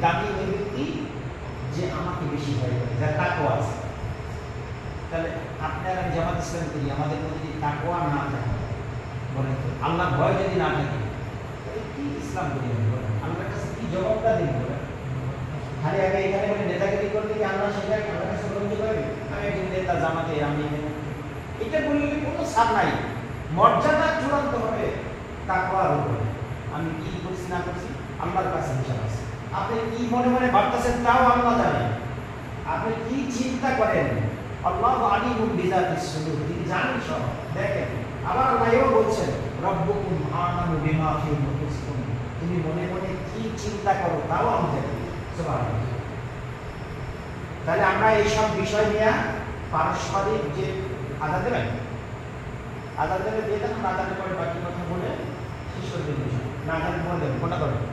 দামি ওই ব্যক্তি যে আমাকে বেশি ভয় করে, যার তাকওয়া আছে। তাহলে আপনারা জামাত ইসলাম করি, আমাদের মধ্যে যদি তাকওয়া না থাকে, বলেন তো আল্লাহর ভয় যদি না থাকে, তাহলে কি ইসলাম করি বলেন? আল্লাহর কাছে কি জবাবটা দিন বলেন? খালি আগে এখানে বলে নেতাগিরি করলে কি আল্লাহ সেটা আল্লাহর কাছে গ্রহণ করবে? আমি একজন নেতা জামাতে, আমি এখানে এটা বললে কোনো ছাড় নাই। মর্যাদা চূড়ান্ত হবে তাকওয়ার উপরে। আমি কি করছি না করছি আল্লাহর কাছে হিসাব আছে। আপনি কি মনে মনে ভাবতেছেন তাও আল্লাহ জানে। আপনি কি চিন্তা করেন আল্লাহু আলিমুম বিযাতিস সুদূর, তিনি জানেন সব। দেখেন আবার আল্লাহ এও বলছেন রব্বুকুম আ'লামু বিমা ফি নুফুসিকুম, তুমি মনে মনে কি চিন্তা করো তাও আমি জানি। সুবহানাল্লাহ। তাহলে আমরা এই সব বিষয় নিয়ে পারস্পরিক যে আদান দেবেন, আদান দেবে দিয়ে দেন, আদানের পরে বাকি কথা বলে শেষ করে দিন। না আদানের পরে দেবেন কোনটা করবেন?